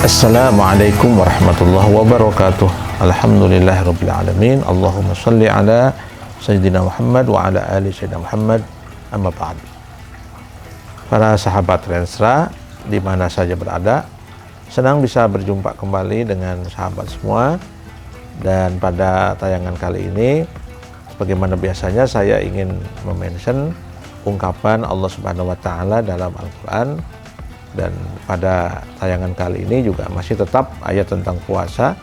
Assalamualaikum warahmatullahi wabarakatuh. Alhamdulillahirabbil alamin. Allahumma shalli ala sayyidina Muhammad wa ala ali sayyidina Muhammad. Amma ba'd. Para sahabat Rensra di mana saja berada, senang bisa berjumpa kembali dengan sahabat semua. Dan pada tayangan kali ini, sebagaimana biasanya saya ingin mention ungkapan Allah Subhanahu wa taala dalam Al-Qur'an. Dan pada tayangan kali ini juga masih tetap ayat tentang puasa,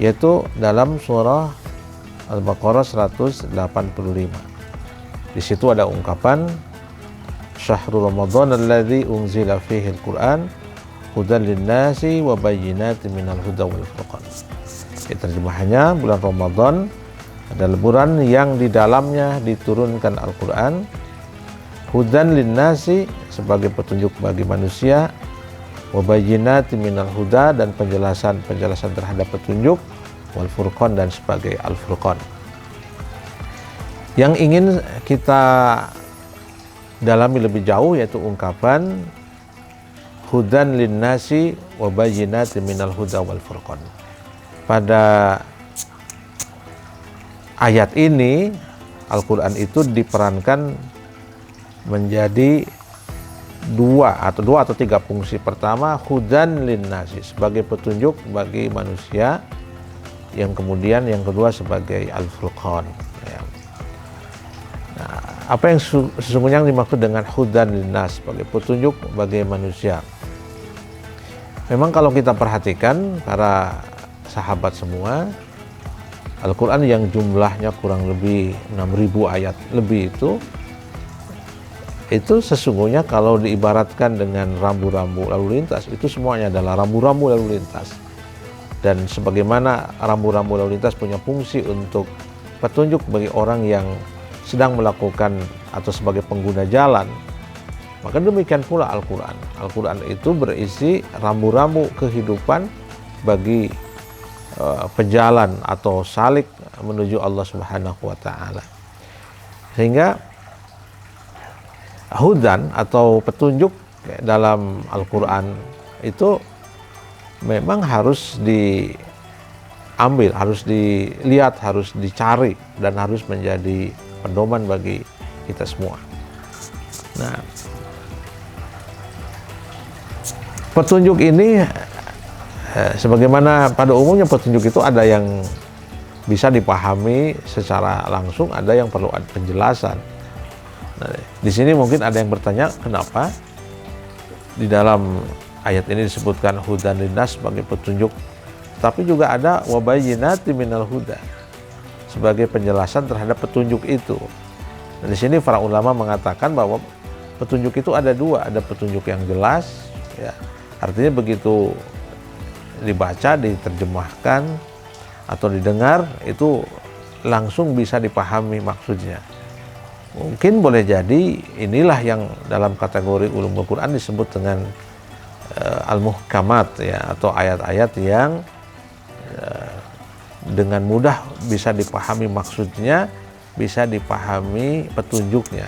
yaitu dalam surah Al-Baqarah 185. Di situ ada ungkapan Syahrul Ramadan alladzi unzila fihi al-Qur'an hudan lin-nasi wa bayyinatin minal huda wal furqan. Terjemahannya, bulan Ramadan adalah bulan yang di dalamnya diturunkan Al-Qur'an, hudan lin-nasi sebagai petunjuk bagi manusia, wa bayyinatin minal huda dan penjelasan terhadap petunjuk, wal furqan dan sebagai al-furqan. Yang ingin kita dalami lebih jauh yaitu ungkapan hudan lin-nasi wa bayyinatin minal huda wal furqan. Pada ayat ini Al-Qur'an itu diperankan menjadi dua atau tiga fungsi. Pertama, hudan linnasi sebagai petunjuk bagi manusia, yang kemudian yang kedua sebagai al-furqan. Nah, apa yang sesungguhnya yang dimaksud dengan hudan linnas sebagai petunjuk bagi manusia? Memang kalau kita perhatikan para sahabat semua, Al-Quran yang jumlahnya kurang lebih 6.000 ayat lebih itu sesungguhnya kalau diibaratkan dengan rambu-rambu lalu lintas, itu semuanya adalah rambu-rambu lalu lintas. Dan sebagaimana rambu-rambu lalu lintas punya fungsi untuk petunjuk bagi orang yang sedang melakukan atau sebagai pengguna jalan, maka demikian pula Al-Quran. Al-Quran itu berisi rambu-rambu kehidupan bagi pejalan atau salik menuju Allah Subhanahu wa taala. Sehingga hudan atau petunjuk dalam Al-Quran itu memang harus diambil, harus dilihat, harus dicari, dan harus menjadi pedoman bagi kita semua. Nah, petunjuk ini sebagaimana pada umumnya petunjuk itu ada yang bisa dipahami secara langsung, ada yang perlu penjelasan. Nah, di sini mungkin ada yang bertanya, kenapa di dalam ayat ini disebutkan hudan linnas sebagai petunjuk, tapi juga ada wa bayyinatin minal huda sebagai penjelasan terhadap petunjuk itu. Nah, di sini para ulama mengatakan bahwa petunjuk itu ada dua, ada petunjuk yang jelas, ya, artinya begitu dibaca, diterjemahkan atau didengar itu langsung bisa dipahami maksudnya. Mungkin boleh jadi inilah yang dalam kategori ulumul Quran disebut dengan al-muhkamat, ya, atau ayat-ayat yang dengan mudah bisa dipahami maksudnya, bisa dipahami petunjuknya.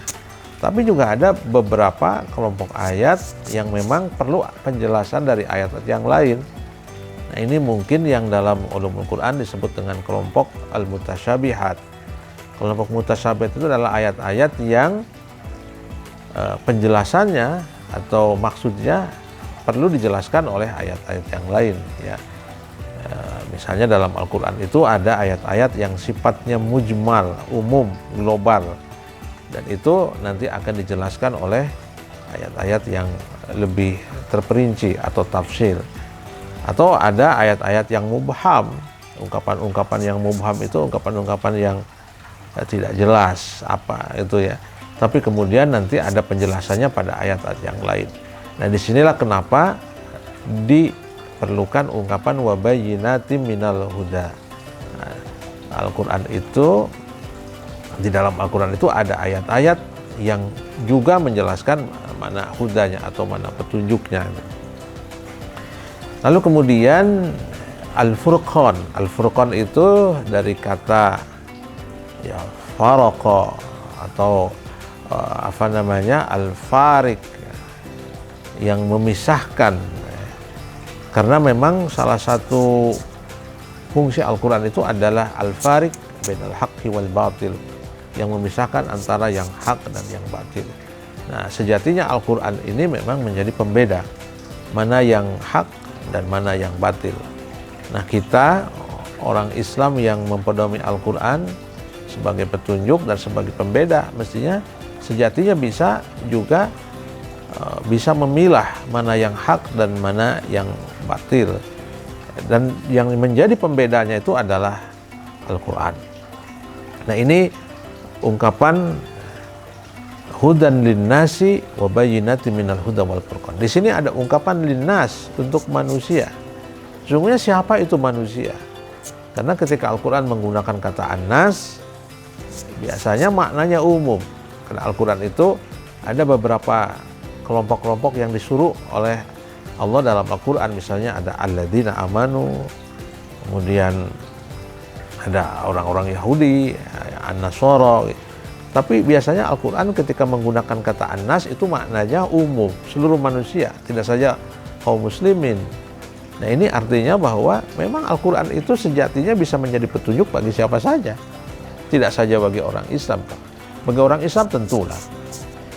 Tapi juga ada beberapa kelompok ayat yang memang perlu penjelasan dari ayat yang lain. Nah, ini mungkin yang dalam ulumul Quran disebut dengan kelompok al-mutasyabihat. Kelompok mutasyabihat itu adalah ayat-ayat yang penjelasannya atau maksudnya perlu dijelaskan oleh ayat-ayat yang lain, ya. Misalnya dalam Al-Quran itu ada ayat-ayat yang sifatnya mujmal, umum, global, dan itu nanti akan dijelaskan oleh ayat-ayat yang lebih terperinci atau tafsir. Atau ada ayat-ayat yang mubham, ungkapan-ungkapan yang mubham itu ungkapan-ungkapan yang tidak jelas apa itu, ya, tapi kemudian nanti ada penjelasannya pada ayat-ayat yang lain. Nah, disinilah kenapa diperlukan ungkapan wa bayyinatin minal huda. Nah, Al-Quran itu, di dalam Al-Quran itu ada ayat-ayat yang juga menjelaskan mana hudanya atau mana petunjuknya. Lalu kemudian al-furqan. Al-furqan itu dari kata, ya, farqa atau al-farik, yang memisahkan. Karena memang salah satu fungsi Al-Quran itu adalah al-fariq bainal haqqi wal batil, yang memisahkan antara yang hak dan yang batil. Nah, sejatinya Al-Quran ini memang menjadi pembeda mana yang hak dan mana yang batil. Nah, kita orang Islam yang mempedomani Al-Quran sebagai petunjuk dan sebagai pembeda, mestinya sejatinya bisa juga bisa memilah mana yang hak dan mana yang batil. Dan yang menjadi pembedanya itu adalah Al-Quran. Nah, ini ungkapan hudan linnasi wa bayyinati minal huda wal furqan. Di sini ada ungkapan linnas untuk manusia. Sesungguhnya siapa itu manusia? Karena ketika Al-Quran menggunakan kata annas, biasanya maknanya umum. Karena Al-Quran itu ada beberapa kelompok-kelompok yang disuruh oleh Allah dalam Al-Quran. Misalnya ada alladzina amanu, kemudian ada orang-orang Yahudi, an-Nasara. Tapi biasanya Al-Quran ketika menggunakan kata annas itu maknanya umum, seluruh manusia, tidak saja kaum muslimin. Nah, ini artinya bahwa memang Al-Quran itu sejatinya bisa menjadi petunjuk bagi siapa saja, tidak saja bagi orang Islam. Bagi orang Islam tentulah.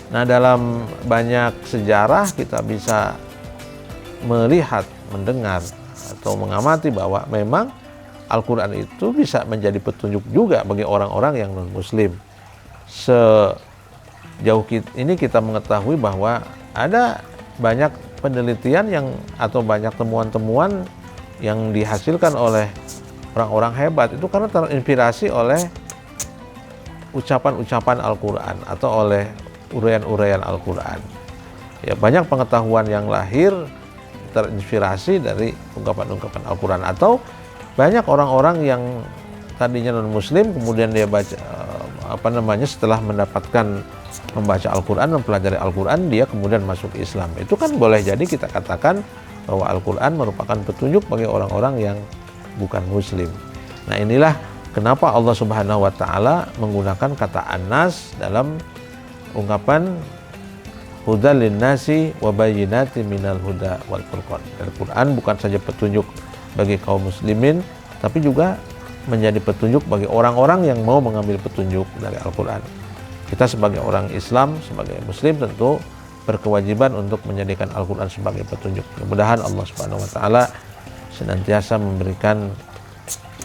Nah, dalam banyak sejarah kita bisa melihat, mendengar, atau mengamati bahwa memang Al-Quran itu bisa menjadi petunjuk juga bagi orang-orang yang non-muslim. Sejauh ini kita mengetahui bahwa ada banyak penelitian yang atau banyak temuan-temuan yang dihasilkan oleh orang-orang hebat itu karena terinspirasi oleh ucapan-ucapan Al-Quran atau oleh uraian-uraian Al-Quran. Ya, banyak pengetahuan yang lahir terinspirasi dari ungkapan-ungkapan Al-Quran, atau banyak orang-orang yang tadinya non-muslim kemudian dia baca setelah mendapatkan membaca Al-Quran, mempelajari Al-Quran, dia kemudian masuk Islam. Itu kan boleh jadi kita katakan bahwa Al-Quran merupakan petunjuk bagi orang-orang yang bukan muslim. Nah, inilah kenapa Allah Subhanahu wa taala menggunakan kata annas dalam ungkapan hudan linnasi wa bayyinati minal huda wal furqan. Al-Quran bukan saja petunjuk bagi kaum muslimin, tapi juga menjadi petunjuk bagi orang-orang yang mau mengambil petunjuk dari Al-Quran. Kita sebagai orang Islam, sebagai muslim tentu berkewajiban untuk menjadikan Al-Quran sebagai petunjuk. Mudah-mudahan Allah Subhanahu wa taala senantiasa memberikan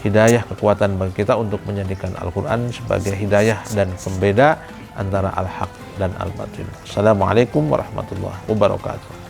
hidayah, kekuatan bagi kita untuk menjadikan Al-Quran sebagai hidayah dan pembeda antara al-haq dan al-batil. Assalamualaikum warahmatullahi wabarakatuh.